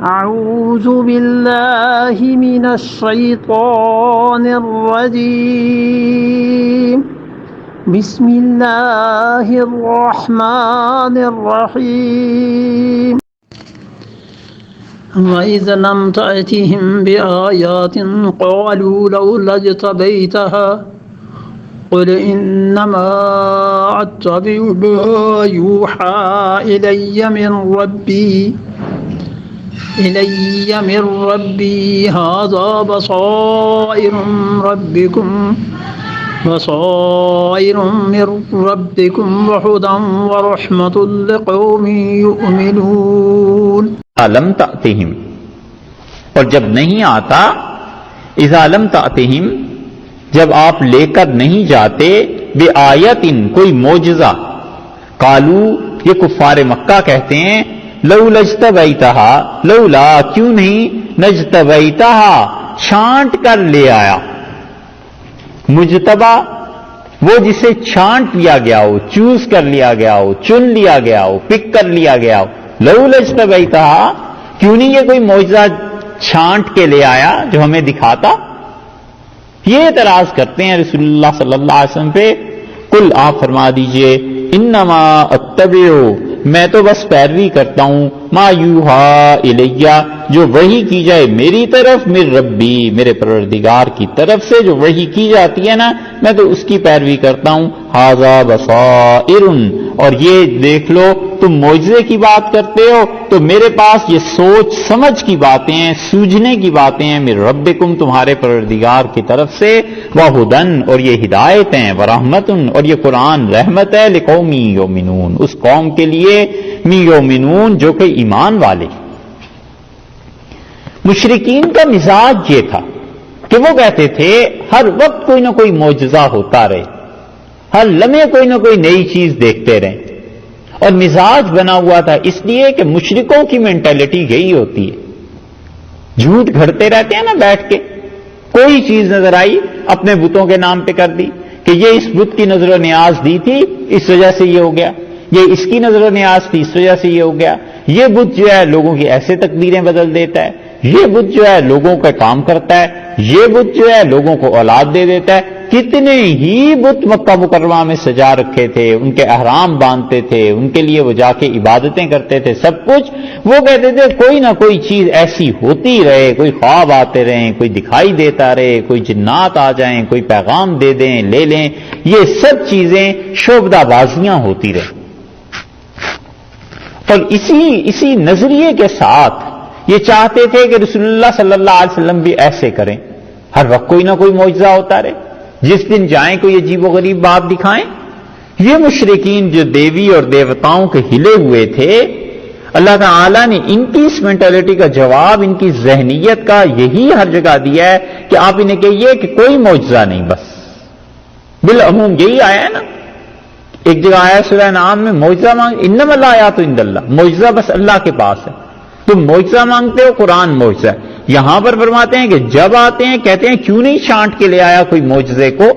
أعوذ بالله من الشيطان الرجيم بسم الله الرحمن الرحيم وإذا لم تأتهم بآيات قالوا لولا اجتبيتها قل إنما أتبع ما يوحى إلي من ربي هذا بصائر من ربكم وهدى ورحمة لقوم يؤمنون. لم تأتهم، اور جب نہیں آتا، اذا لم تأتهم، جب آپ لے کر نہیں جاتے، بآیت، کوئی معجزہ، قالو، یہ کفار مکہ کہتے ہیں، لولا اجتبیتہا، لولا، کیوں نہیں، نجتبیتہا، چھانٹ کر لے آیا. مجتبہ وہ جسے چھانٹ لیا گیا ہو، چوز کر لیا گیا ہو، چن لیا گیا ہو، پک کر لیا گیا ہو. لولا اجتبیتہا، کیوں نہیں یہ کوئی معجزہ چھانٹ کے لے آیا جو ہمیں دکھاتا. یہ اعتراض کرتے ہیں رسول اللہ صلی اللہ علیہ وسلم پہ. قل، آپ فرما دیجئے، انما اتبع، میں تو بس پیروی کرتا ہوں، ما یوحا الیہ، جو وحی کی جائے میری طرف، من ربی، میرے پروردگار کی طرف سے جو وحی کی جاتی ہے نا، میں تو اس کی پیروی کرتا ہوں. ھذا بصائر، اور یہ دیکھ لو، تم معجزے کی بات کرتے ہو تو میرے پاس یہ سوچ سمجھ کی باتیں ہیں، سوجھنے کی باتیں ہیں، من ربکم، تمہارے پروردگار کی طرف سے، وہدن، اور یہ ہدایت ہیں، ورحمتن، اور یہ قرآن رحمت ہے، لقوم یؤمنون، اس قوم کے لیے، یؤمنون، جو کہ ایمان والے. مشرکین کا مزاج یہ تھا کہ وہ کہتے تھے ہر وقت کوئی نہ کوئی معجزہ ہوتا رہے، ہر لمحے کوئی نہ کوئی نئی چیز دیکھتے رہیں. اور مزاج بنا ہوا تھا اس لیے کہ مشرکوں کی مینٹلٹی یہی ہوتی ہے، جھوٹ گھڑتے رہتے ہیں نا بیٹھ کے. کوئی چیز نظر آئی، اپنے بتوں کے نام پہ کر دی کہ یہ اس بت کی نظر و نیاز دی تھی، اس وجہ سے یہ ہو گیا، یہ اس کی نظر و نیاز تھی، اس وجہ سے یہ ہو گیا. یہ بت جو ہے لوگوں کی ایسے تقدیریں بدل دیتا ہے، یہ بت جو ہے لوگوں کا کام کرتا ہے، یہ بت جو ہے لوگوں کو اولاد دے دیتا ہے. کتنے ہی بت مکہ مکرمہ میں سجا رکھے تھے، ان کے احرام باندھتے تھے، ان کے لیے وہ جا کے عبادتیں کرتے تھے، سب کچھ. وہ کہتے تھے کوئی نہ کوئی چیز ایسی ہوتی رہے، کوئی خواب آتے رہیں، کوئی دکھائی دیتا رہے، کوئی جنات آ جائیں، کوئی پیغام دے دیں، لے لیں. یہ سب چیزیں شعبدہ بازیاں ہوتی رہیں. اور اسی نظریے کے ساتھ یہ چاہتے تھے کہ رسول اللہ صلی اللہ علیہ وسلم بھی ایسے کریں، ہر وقت کوئی نہ کوئی معجزہ ہوتا رہے، جس دن جائیں کوئی عجیب و غریب بات دکھائیں. یہ مشرکین جو دیوی اور دیوتاؤں کے ہلے ہوئے تھے، اللہ تعالیٰ نے ان کی اس مینٹلٹی کا جواب، ان کی ذہنیت کا یہی ہر جگہ دیا ہے کہ آپ انہیں کہیے کہ کوئی معجزہ نہیں، بس بالعموم یہی آیا ہے نا. ایک جگہ آیا سورہ انعام میں، معجزہ مانگ، انما الآیات عند اللہ، معجزہ بس اللہ کے پاس ہے. تم معجزہ مانگتے ہو، قرآن معجزہ ہے. یہاں پر فرماتے ہیں کہ جب آتے ہیں کہتے ہیں کیوں نہیں چھانٹ کے لے آیا کوئی معجزے کو.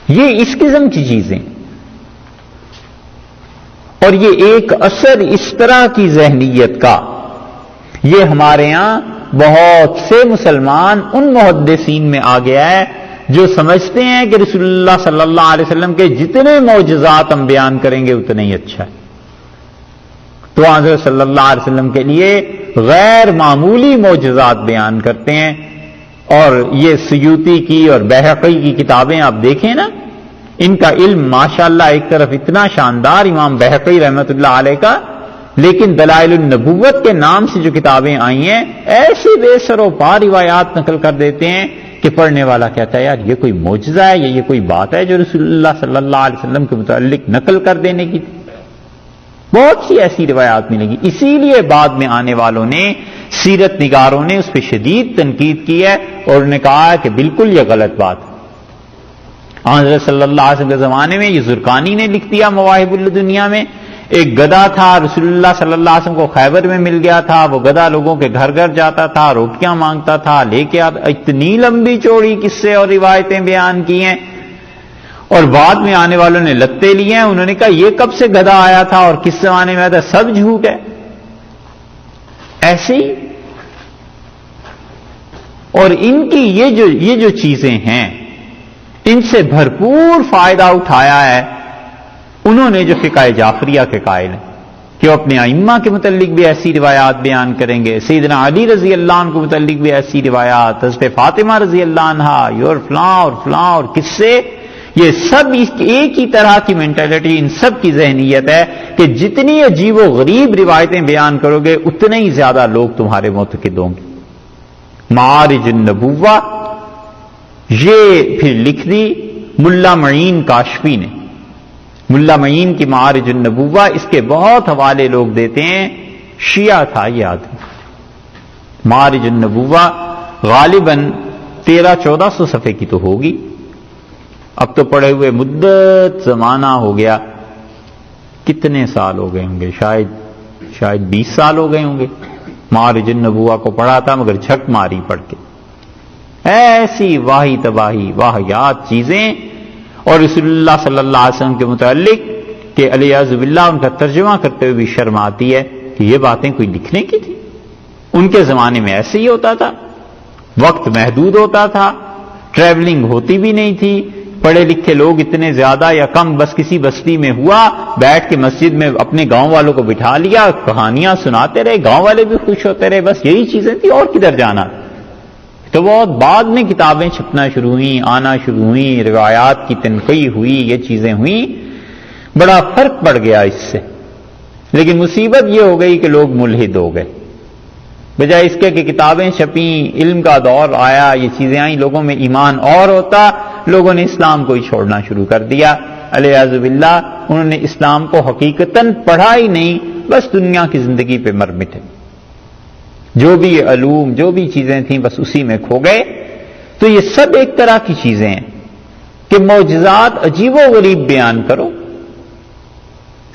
یہ اس قسم کی چیزیں، اور یہ ایک اثر اس طرح کی ذہنیت کا، یہ ہمارے ہاں بہت سے مسلمان ان محدثین میں آ گیا ہے جو سمجھتے ہیں کہ رسول اللہ صلی اللہ علیہ وسلم کے جتنے معجزات ہم بیان کریں گے اتنا ہی اچھا ہے. تو حضرت صلی اللہ علیہ وسلم کے لیے غیر معمولی معجزات بیان کرتے ہیں. اور یہ سیوطی کی اور بہقی کی کتابیں آپ دیکھیں نا، ان کا علم ماشاءاللہ ایک طرف اتنا شاندار، امام بہقی رحمۃ اللہ علیہ کا، لیکن دلائل النبوت کے نام سے جو کتابیں آئی ہیں، ایسے بے سر و پا روایات نقل کر دیتے ہیں کہ پڑھنے والا کہتا ہے یار یہ کوئی معجزہ ہے، یہ کوئی بات ہے جو رسول اللہ صلی اللہ علیہ وسلم کے متعلق نقل کر دینے کی تھی. بہت سی ایسی روایات ملیں گی. اسی لیے بعد میں آنے والوں نے، سیرت نگاروں نے اس پہ شدید تنقید کی ہے اور انہوں نے کہا ہے کہ بالکل یہ غلط بات ہے. حضرت صلی اللہ علیہ وسلم کے زمانے میں یہ زرقانی نے لکھ دیا مواہب الدنیا میں، ایک گدھا تھا رسول اللہ صلی اللہ علیہ وسلم کو خیبر میں مل گیا تھا. وہ گدھا لوگوں کے گھر گھر جاتا تھا، روٹیاں مانگتا تھا، لے کے آتا. اتنی لمبی چوڑی قصے اور روایتیں بیان کی ہیں. اور بعد میں آنے والوں نے لتے لیے ہیں، انہوں نے کہا یہ کب سے گدھا آیا تھا اور کس زمانے میں آیا تھا، سب جھوٹ ہے. ایسے ہی اور ان کی یہ جو چیزیں ہیں ان سے بھرپور فائدہ اٹھایا ہے انہوں نے جو فقہ جعفریہ کے قائل ہیں کہ وہ اپنے ائمہ کے متعلق بھی ایسی روایات بیان کریں گے، سیدنا علی رضی اللہ عنہ کے متعلق بھی ایسی روایات، حضرت فاطمہ رضی اللہ عنہا، اور فلاں اور قصے، یہ سب ایک ہی طرح کی مینٹلٹی، ان سب کی ذہنیت ہے کہ جتنی عجیب و غریب روایتیں بیان کرو گے اتنے ہی زیادہ لوگ تمہارے معتقد ہوں گے۔ معارج النبوہ یہ پھر لکھ دی ملا معین کاشفی نے، ملا معین کی معارج النبوہ، اس کے بہت حوالے لوگ دیتے ہیں، شیعہ تھا یہ آدمی۔ معارج النبوہ غالباً 1300-1400 صفحے کی تو ہوگی، اب تو پڑھے ہوئے مدت زمانہ ہو گیا، کتنے سال ہو گئے ہوں گے، شاید 20 سال ہو گئے ہوں گے۔ معارج النبوہ کو پڑھا تھا مگر جھک ماری پڑھ کے، ایسی واہی تباہی واہیات چیزیں، اور رسول اللہ صلی اللہ علیہ وسلم کے متعلق کہ علیہ باللہ ان کا ترجمہ کرتے ہوئے بھی شرم آتی ہے کہ یہ باتیں کوئی لکھنے کی تھی۔ ان کے زمانے میں ایسے ہی ہوتا تھا، وقت محدود ہوتا تھا، ٹریولنگ ہوتی بھی نہیں تھی، پڑھے لکھے لوگ اتنے زیادہ یا کم، بس کسی بستی میں ہوا، بیٹھ کے مسجد میں اپنے گاؤں والوں کو بٹھا لیا، کہانیاں سناتے رہے، گاؤں والے بھی خوش ہوتے رہے، بس یہی چیزیں تھی، اور کدھر جانا۔ تو بہت بعد میں کتابیں چھپنا شروع ہوئیں، آنا شروع ہوئیں، روایات کی تنقیح ہوئی، یہ چیزیں ہوئیں، بڑا فرق پڑ گیا اس سے۔ لیکن مصیبت یہ ہو گئی کہ لوگ ملحد ہو گئے، بجائے اس کے کہ کتابیں چھپیں، علم کا دور آیا، یہ چیزیں آئیں، لوگوں میں ایمان اور ہوتا، لوگوں نے اسلام کو ہی چھوڑنا شروع کر دیا۔ علیہ باللہ انہوں نے اسلام کو حقیقتاً پڑھا ہی نہیں، بس دنیا کی زندگی پہ مر مٹے، جو بھی علوم جو بھی چیزیں تھیں بس اسی میں کھو گئے۔ تو یہ سب ایک طرح کی چیزیں ہیں کہ معجزات عجیب و غریب بیان کرو۔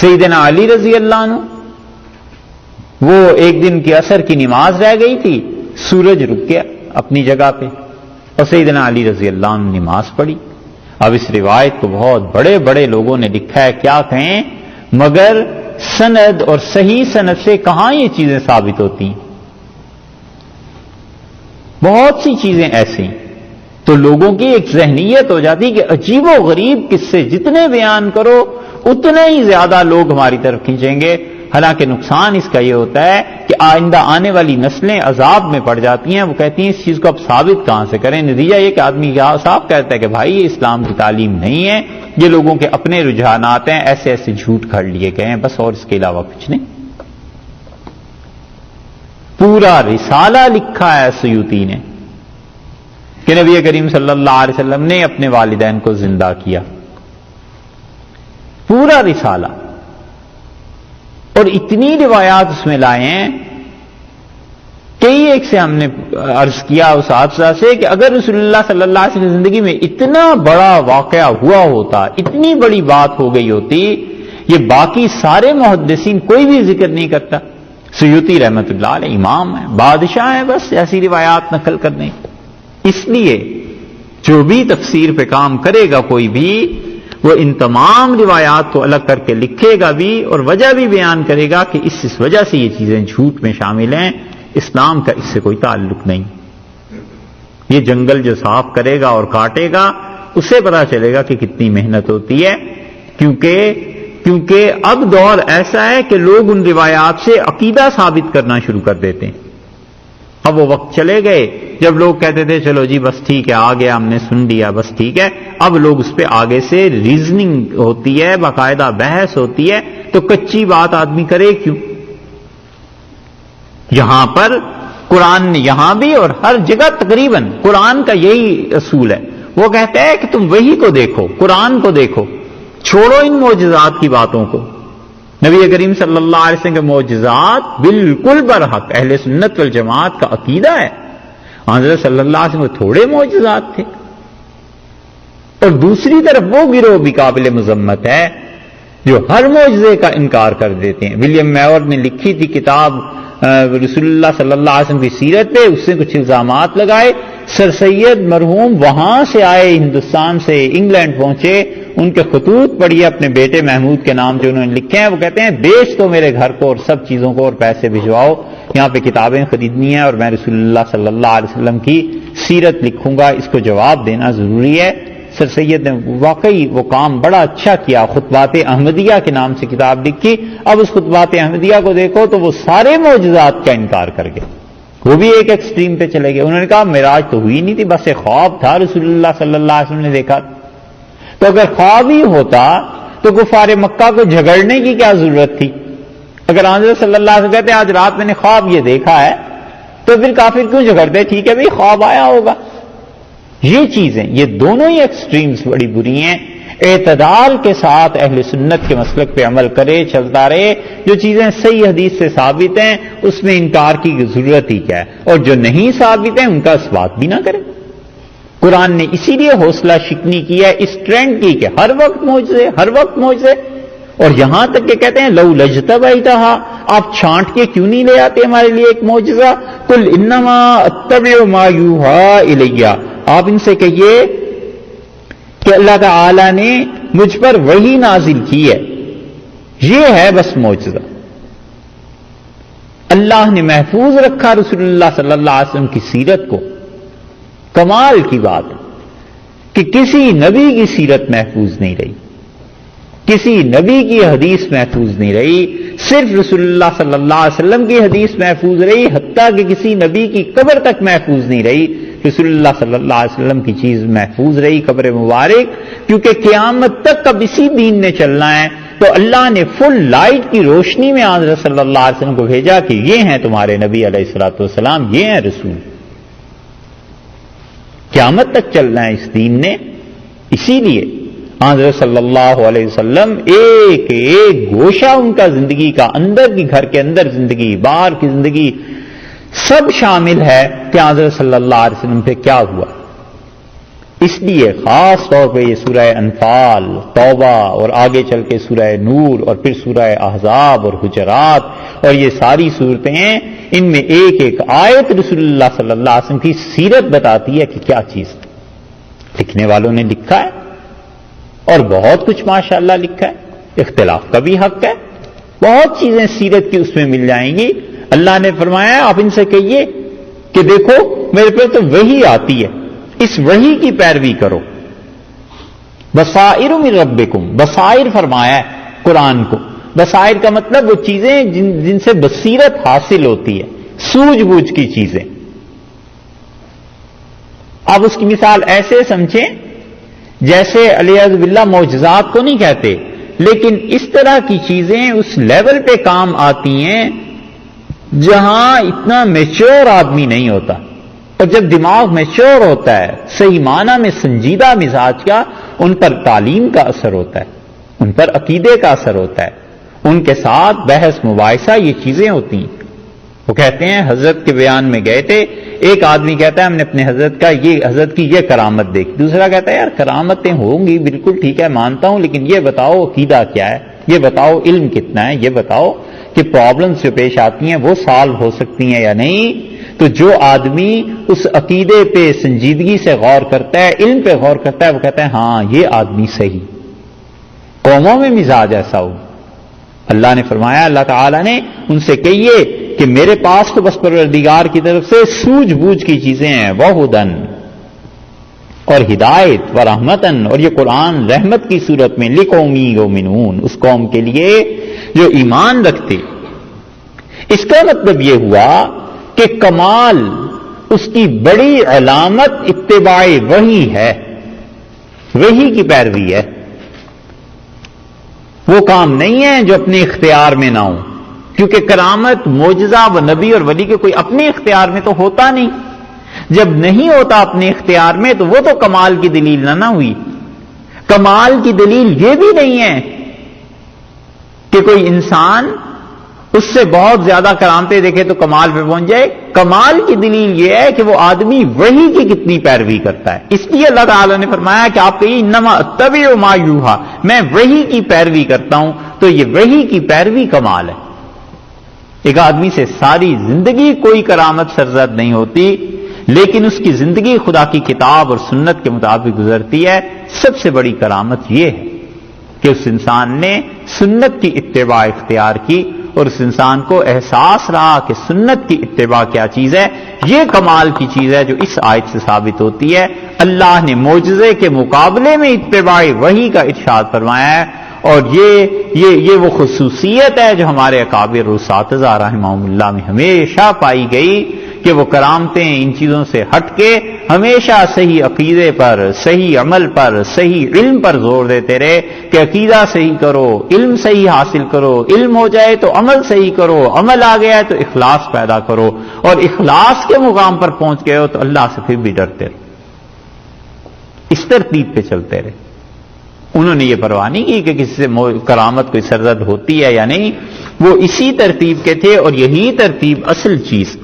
سیدنا علی رضی اللہ عنہ، وہ ایک دن کی عصر کی نماز رہ گئی تھی، سورج رک گیا اپنی جگہ پہ، اور سیدنا علی رضی اللہ عنہ نماز پڑھی۔ اب اس روایت کو بہت بڑے بڑے لوگوں نے لکھا ہے، کیا کہیں، مگر سند اور صحیح سند سے کہاں یہ چیزیں ثابت ہوتی ہیں؟ بہت سی چیزیں ایسی، تو لوگوں کی ایک ذہنیت ہو جاتی کہ عجیب و غریب قصے جتنے بیان کرو اتنے ہی زیادہ لوگ ہماری طرف کھینچیں گے۔ حالانکہ نقصان اس کا یہ ہوتا ہے کہ آئندہ آنے والی نسلیں عذاب میں پڑ جاتی ہیں، وہ کہتی ہیں اس چیز کو اب ثابت کہاں سے کریں۔ نتیجہ یہ کہ آدمی صاف کہتا ہے کہ بھائی یہ اسلام کی تعلیم نہیں ہے، یہ لوگوں کے اپنے رجحانات ہیں، ایسے ایسے جھوٹ گھڑ لیے گئے ہیں، بس، اور اس کے علاوہ کچھ نہیں۔ پورا رسالہ لکھا ہے سیوطی نے کہ نبی کریم صلی اللہ علیہ وسلم نے اپنے والدین کو زندہ کیا، پورا رسالہ، اور اتنی روایات اس میں لائے ہیں۔ کئی ایک سے ہم نے عرض کیا اس حادثہ سے کہ اگر رسول اللہ صلی اللہ علیہ وسلم کی زندگی میں اتنا بڑا واقعہ ہوا ہوتا، اتنی بڑی بات ہو گئی ہوتی، یہ باقی سارے محدثین کوئی بھی ذکر نہیں کرتا۔ سیوطی رحمت اللہ علیہ امام ہے، بادشاہ ہے، بس ایسی روایات نقل کرنے۔ اس لیے جو بھی تفسیر پہ کام کرے گا کوئی بھی، وہ ان تمام روایات کو الگ کر کے لکھے گا بھی، اور وجہ بھی بیان کرے گا کہ اس وجہ سے یہ چیزیں جھوٹ میں شامل ہیں، اسلام کا اس سے کوئی تعلق نہیں۔ یہ جنگل جو صاف کرے گا اور کاٹے گا، اسے پتا چلے گا کہ کتنی محنت ہوتی ہے، کیونکہ اب دور ایسا ہے کہ لوگ ان روایات سے عقیدہ ثابت کرنا شروع کر دیتے ہیں۔ اب وہ وقت چلے گئے جب لوگ کہتے تھے چلو جی بس ٹھیک ہے، آ گیا، ہم نے سن لیا، بس ٹھیک ہے۔ اب لوگ اس پہ آگے سے ریزننگ ہوتی ہے، باقاعدہ بحث ہوتی ہے، تو کچی بات آدمی کرے کیوں؟ یہاں پر قرآن نے یہاں بھی اور ہر جگہ تقریباً قرآن کا یہی اصول ہے، وہ کہتا ہے کہ تم وحی کو دیکھو، قرآن کو دیکھو، چھوڑو ان معجزات کی باتوں کو۔ نبی کریم صلی اللہ علیہ وسلم کے معجزات بالکل برحق اہل سنت والجماعت کا عقیدہ ہے۔ حضرت صلی اللہ علیہ وسلم کے تھوڑے معجزات تھے، اور دوسری طرف وہ گروہ بھی قابل مذمت ہے جو ہر معجزے کا انکار کر دیتے ہیں۔ ولیم میور نے لکھی تھی کتاب رسول اللہ صلی اللہ علیہ وسلم کی سیرت پہ، اس سے کچھ الزامات لگائے، سر سید مرحوم وہاں سے آئے، ہندوستان سے انگلینڈ پہنچے، ان کے خطوط پڑھیے اپنے بیٹے محمود کے نام جو انہوں نے لکھے ہیں، وہ کہتے ہیں بیچ تو میرے گھر کو اور سب چیزوں کو اور پیسے بھجواؤ، یہاں پہ کتابیں خریدنی ہیں اور میں رسول اللہ صلی اللہ علیہ وسلم کی سیرت لکھوں گا، اس کو جواب دینا ضروری ہے۔ سر سید نے واقعی وہ کام بڑا اچھا کیا، خطبات احمدیہ کے نام سے کتاب لکھی۔ اب اس خطبات احمدیہ کو دیکھو تو وہ سارے معجزات کا انکار کر گئے، وہ بھی ایک ایکسٹریم پہ چلے گئے۔ انہوں نے کہا معراج تو ہوئی نہیں تھی، بس ایک خواب تھا، رسول اللہ صلی اللہ علیہ وسلم نے دیکھا۔ تو اگر خواب ہی ہوتا تو کفار مکہ کو جھگڑنے کی کیا ضرورت تھی؟ اگر حضرت صلی اللہ علیہ وسلم کہتے آج رات میں نے خواب یہ دیکھا ہے تو پھر کافر کیوں جھگڑتے؟ ٹھیک ہے بھائی خواب آیا ہوگا۔ یہ چیزیں، یہ دونوں ہی ایکسٹریمز بڑی بری ہیں۔ اعتدال کے ساتھ اہل سنت کے مسلک پہ عمل کرے، چلتا رہے، جو چیزیں صحیح حدیث سے ثابت ہیں اس میں انکار کی ضرورت ہی کیا ہے، اور جو نہیں ثابت ہیں ان کا اثبات بھی نہ کرے۔ قرآن نے اسی لیے حوصلہ شکنی کی ہے اس ٹرینڈ کی کہ ہر وقت معجزے، ہر وقت معجزے، اور یہاں تک کہ کہتے ہیں لو لجتبیتھا، آپ چھانٹ کے کیوں نہیں لے آتے ہمارے لیے ایک معجزہ؟ قل انما اتبع ما یوحى الی، آپ ان سے کہیے کہ اللہ تعالی نے مجھ پر وحی نازل کی ہے، یہ ہے بس معجزہ۔ اللہ نے محفوظ رکھا رسول اللہ صلی اللہ علیہ وسلم کی سیرت کو۔ کمال کی بات ہے کہ کسی نبی کی سیرت محفوظ نہیں رہی، کسی نبی کی حدیث محفوظ نہیں رہی، صرف رسول اللہ صلی اللہ علیہ وسلم کی حدیث محفوظ رہی، حتیٰ کہ کسی نبی کی قبر تک محفوظ نہیں رہی، رسول اللہ صلی اللہ علیہ وسلم کی چیز محفوظ رہی، قبر مبارک، کیونکہ قیامت تک اب اسی دین نے چلنا ہے۔ تو اللہ نے فل لائٹ کی روشنی میں حضرت صلی اللہ علیہ وسلم کو بھیجا کہ یہ ہیں تمہارے نبی علیہ الصلوۃ والسلام، یہ ہیں رسول، قیامت تک چلنا ہے اس دین نے۔ اسی لیے حضرت صلی اللہ علیہ وسلم ایک ایک گوشہ ان کا زندگی کا، اندر کی گھر کے اندر زندگی، باہر کی زندگی، سب شامل ہے کہ حضرت صلی اللہ علیہ وسلم پہ کیا ہوا۔ اس لیے خاص طور پہ یہ سورہ انفال، توبہ اور آگے چل کے سورہ نور اور پھر سورہ احزاب اور حجرات اور یہ ساری صورتیں، ان میں ایک ایک آیت رسول اللہ صلی اللہ علیہ وسلم کی سیرت بتاتی ہے کہ کیا چیز۔ لکھنے والوں نے لکھا ہے اور بہت کچھ ماشاءاللہ لکھا ہے، اختلاف کا بھی حق ہے، بہت چیزیں سیرت کی اس میں مل جائیں گی۔ اللہ نے فرمایا آپ ان سے کہیے کہ دیکھو میرے پہ تو وحی آتی ہے، اس وحی کی پیروی کرو۔ بصائر من ربکم، بصائر فرمایا ہے قرآن کو۔ بصائر کا مطلب وہ چیزیں جن سے بصیرت حاصل ہوتی ہے، سوجھ بوجھ کی چیزیں۔ آپ اس کی مثال ایسے سمجھیں جیسے علیہ باللہ معجزات کو نہیں کہتے، لیکن اس طرح کی چیزیں اس لیول پہ کام آتی ہیں جہاں اتنا میچور آدمی نہیں ہوتا، اور جب دماغ میچور ہوتا ہے صحیح معنی میں سنجیدہ مزاج کا، ان پر تعلیم کا اثر ہوتا ہے، ان پر عقیدے کا اثر ہوتا ہے، ان کے ساتھ بحث مباحثہ یہ چیزیں ہوتی ہیں۔ وہ کہتے ہیں حضرت کے بیان میں گئے تھے، ایک آدمی کہتا ہے ہم نے اپنے حضرت کی یہ کرامت دیکھی، دوسرا کہتا ہے یار کرامتیں ہوں گی بالکل ٹھیک ہے مانتا ہوں، لیکن یہ بتاؤ عقیدہ کیا ہے، یہ بتاؤ علم کتنا ہے، یہ بتاؤ کہ پرابلمز جو پیش آتی ہیں وہ سالو ہو سکتی ہیں یا نہیں۔ تو جو آدمی اس عقیدے پہ سنجیدگی سے غور کرتا ہے، علم پہ غور کرتا ہے، وہ کہتا ہے ہاں یہ آدمی صحیح۔ قوموں میں مزاج ایسا ہو۔ اللہ نے فرمایا، اللہ تعالیٰ نے ان سے کہیے کہ میرے پاس تو بس پروردگار کی طرف سے سوجھ بوجھ کی چیزیں ہیں، وہدن اور ہدایت، ورحمتن اور یہ قرآن رحمت کی صورت میں، لقوم یؤمنون اس قوم کے لیے جو ایمان رکھتے۔ اس کا مطلب یہ ہوا کہ کمال اس کی بڑی علامت اتباع وحی ہے، وحی کی پیروی ہے۔ وہ کام نہیں ہے جو اپنے اختیار میں نہ ہو، کیونکہ کرامت، معجزہ و نبی اور ولی کے کوئی اپنے اختیار میں تو ہوتا نہیں۔ جب نہیں ہوتا اپنے اختیار میں تو وہ تو کمال کی دلیل نہ ہوئی۔ کمال کی دلیل یہ بھی نہیں ہے کہ کوئی انسان اس سے بہت زیادہ کرامتیں دیکھے تو کمال پہ پہنچ جائے۔ کمال کی دلیل یہ ہے کہ وہ آدمی وحی کی کتنی پیروی کرتا ہے۔ اس لیے اللہ تعالیٰ نے فرمایا کہ آپ کہیے انما اتبع ما یوحى، میں وحی کی پیروی کرتا ہوں، تو یہ وحی کی پیروی کمال ہے۔ ایک آدمی سے ساری زندگی کوئی کرامت سرزد نہیں ہوتی، لیکن اس کی زندگی خدا کی کتاب اور سنت کے مطابق گزرتی ہے. سب سے بڑی کرامت یہ ہے کہ اس انسان نے سنت کی اتباع اختیار کی اور اس انسان کو احساس رہا کہ سنت کی اتباع کیا چیز ہے. یہ کمال کی چیز ہے جو اس آیت سے ثابت ہوتی ہے. اللہ نے معجزے کے مقابلے میں اتباع وحی کا ارشاد فرمایا ہے، اور یہ وہ خصوصیت ہے جو ہمارے اکابر اور اساتذہ رحمہم اللہ میں ہمیشہ پائی گئی کہ وہ کرامتیں ان چیزوں سے ہٹ کے ہمیشہ صحیح عقیدے پر، صحیح عمل پر، صحیح علم پر زور دیتے رہے کہ عقیدہ صحیح کرو، علم صحیح حاصل کرو، علم ہو جائے تو عمل صحیح کرو، عمل آ گیا ہے تو اخلاص پیدا کرو، اور اخلاص کے مقام پر پہنچ گئے ہو تو اللہ سے پھر بھی ڈرتے رہو. اس ترتیب پہ چلتے رہے. انہوں نے یہ پرواہ نہیں کی کہ کسی سے کرامت کوئی سرزد ہوتی ہے یا نہیں، وہ اسی ترتیب کے تھے، اور یہی ترتیب اصل چیز